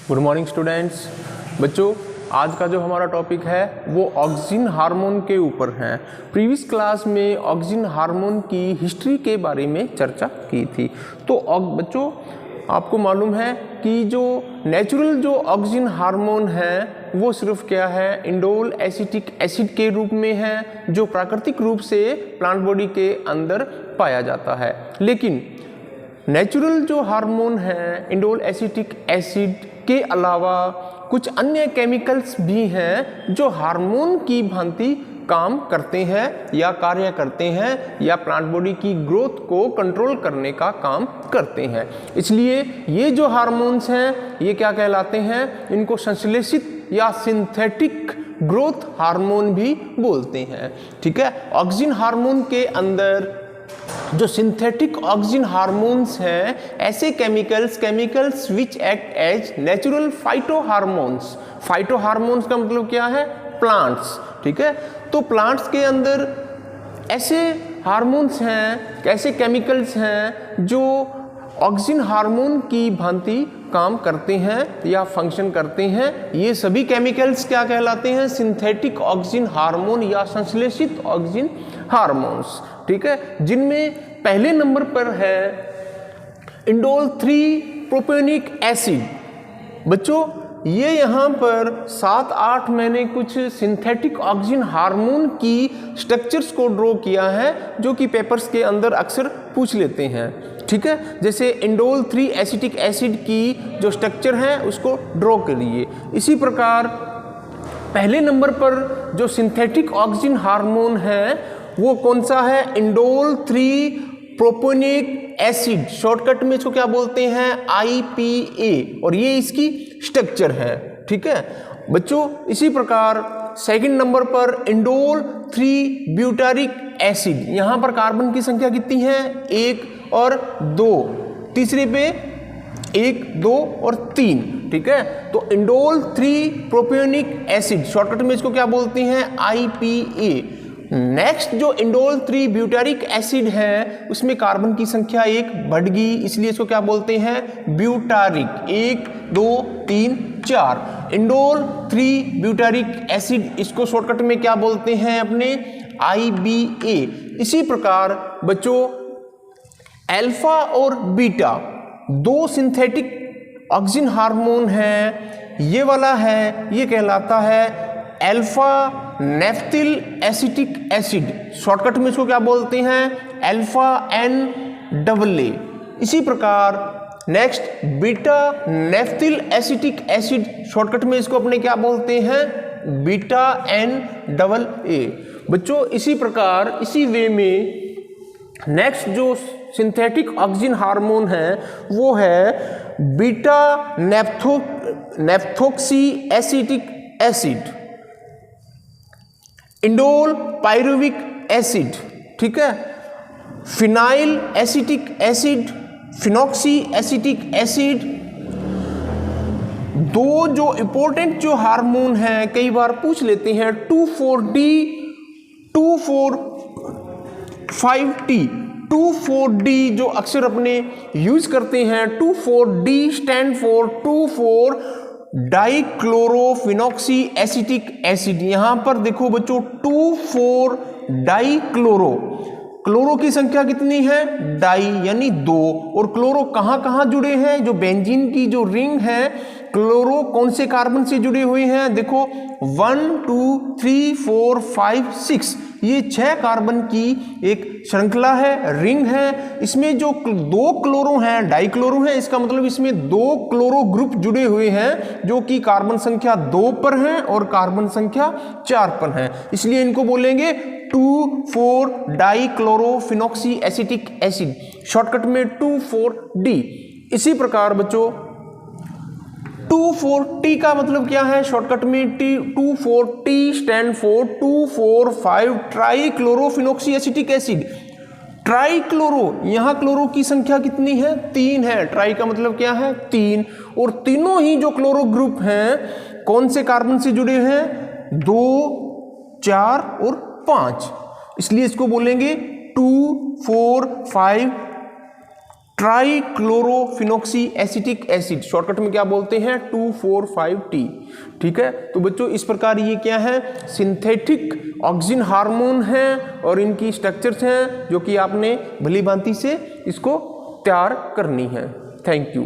Good morning students. बच्चों, आज का जो हमारा टॉपिक है वो ऑक्सिन हार्मोन के ऊपर है। प्रीवियस क्लास में ऑक्सिन हार्मोन की हिस्ट्री के बारे में चर्चा की थी। तो बच्चों, आपको मालूम है कि जो नेचुरल जो ऑक्सिन हार्मोन है वो सिर्फ क्या है, इंडोल एसिटिक एसिड के रूप में है, जो प्राकृतिक रूप से प्लांट बॉडी के अंदर पाया जाता है। लेकिन नेचुरल जो हार्मोन है इंडोल एसिटिक एसिड के अलावा कुछ अन्य केमिकल्स भी हैं जो हार्मोन की भांति काम करते हैं या कार्य करते हैं या प्लांट बॉडी की ग्रोथ को कंट्रोल करने का काम करते हैं। इसलिए ये जो हार्मोन्स हैं ये क्या कहलाते हैं, इनको संश्लेषित या सिंथेटिक ग्रोथ हार्मोन भी बोलते हैं। ठीक है, ऑक्सिन हार्मोन के अंदर जो सिंथेटिक ऑक्सिन हार्मोन्स हैं, ऐसे chemicals which act as natural phytohormones. Phytohormones का मतलब क्या है, प्लांट्स। ठीक है, तो प्लांट्स के अंदर ऐसे हार्मोन्स हैं, ऐसे केमिकल्स हैं जो ऑक्सिन हार्मोन की भांति काम करते हैं या फंक्शन करते हैं। ये सभी केमिकल्स क्या कहलाते हैं, सिंथेटिक ऑक्सिन हार्मोन या संश्लेषित ऑक्सिन हार्मोन्स। ठीक है, जिनमें पहले नंबर पर है इंडोल 3 प्रोपेनिक एसिड। बच्चों, ये यहाँ पर 7-8 मैंने कुछ सिंथेटिक ऑक्सिन हार्मोन की स्ट्रक्चर्स को ड्रॉ किया है जो कि पेपर्स के अंदर अक्सर पूछ लेते हैं। ठीक है, जैसे इंडोल 3 एसिटिक एसिड की जो स्ट्रक्चर है उसको ड्रॉ करिए। इसी प्रकार पहले नंबर पर जो सिंथेटिक ऑक्सिन हार्मोन है वो कौन सा है, इंडोल 3 प्रोपेनिक एसिड। शॉर्टकट में इसको क्या बोलते हैं, IPA, और ये इसकी स्ट्रक्चर है। ठीक है बच्चों, इसी प्रकार सेकंड नंबर पर इंडोल 3 ब्यूटारिक एसिड। यहां पर कार्बन की संख्या कितनी है, 1 और 2। तीसरे पे 1, 2 और 3। ठीक है, तो इंडोल 3 प्रोपेनिक एसिड, शॉर्टकट में इसको क्या बोलते हैं, IPA। नेक्स्ट जो इंडोल 3 ब्यूटारिक एसिड है उसमें कार्बन की संख्या 1 बढ़ गई, इसलिए इसको क्या बोलते हैं, ब्यूटारिक। 1, 2, 3, 4 इंडोल 3 ब्यूटारिक एसिड, इसको शॉर्टकट में क्या बोलते हैं, अपने IBA। इसी प्रकार बच्चों अल्फा और बीटा दो सिंथेटिक ऑक्सिन हार्मोन है। ये वाला है, ये कहलाता है alpha naphthyl acetic acid. Shortcut में इसको क्या बोलते हैं, अल्फा NAA। इसी प्रकार next beta naphthyl acetic acid, shortcut में इसको अपने क्या बोलते हैं, बीटा NAA। बच्चों, इसी प्रकार इसी वे में नेक्स्ट जो सिंथेटिक ऑक्सिन हार्मोन है वो है beta naphthoxy acetic acid, indole pyruvic acid. ठीक है, phenyl acetic acid, phenoxy acetic acid. दो जो इंपॉर्टेंट जो हार्मोन हैं, कई बार पूछ लेते हैं, 2,4-D, 2,4,5-T। 2,4-D जो अक्सर अपने यूज करते हैं, 2,4-D stand for 2,4 dichlorophenoxy acetic acid. यहां पर देखो बच्चों 2,4 डाइक्लोरो, क्लोरो की संख्या कितनी है, डाई यानी 2, और क्लोरो कहां जुड़े हैं, जो बेंजीन की जो रिंग है, क्लोरो कौन से कार्बन से जुड़े हुए हैं, देखो 1, 2, 3, 4, 5, 6, ये 6 कार्बन की एक श्रृंखला है, रिंग है। इसमें जो 2 क्लोरो हैं, डाइक्लोरो हैं, इसका मतलब इसमें 2 क्लोरो ग्रुप जुड़े हुए हैं जो कि कार्बन संख्या 2 पर हैं और कार्बन संख्या 4 पर हैं, इसलिए इनको बोलेंगे 2,4 डाइक्लोरोफिनॉक्सी एसिटिक एसिड, शॉर्टकट में 2,4-D। इसी प्रकार बच्चों 2,4-T का मतलब क्या है, शॉर्टकट में 2,4-T stand for 2,4,5 trichlorophenoxy acetic acid. Trichloro, यहां क्लोरो की संख्या कितनी है, 3 है। ट्राई का मतलब क्या है, 3, और तीनों ही जो क्लोरो ग्रुप हैं कौन से कार्बन से जुड़े हैं, 2, 4 और 5, इसलिए इसको बोलेंगे 2,4,5 ट्राईक्लोरोफिनॉक्सी एसिटिक एसिड, शॉर्टकट में क्या बोलते हैं 2,4,5-T। ठीक है, तो बच्चों इस प्रकार ये क्या है, सिंथेटिक ऑक्सीजन हार्मोन हैं और इनकी स्ट्रक्चर्स हैं जो कि आपने भली भांति से इसको तैयार करनी है। Thank you.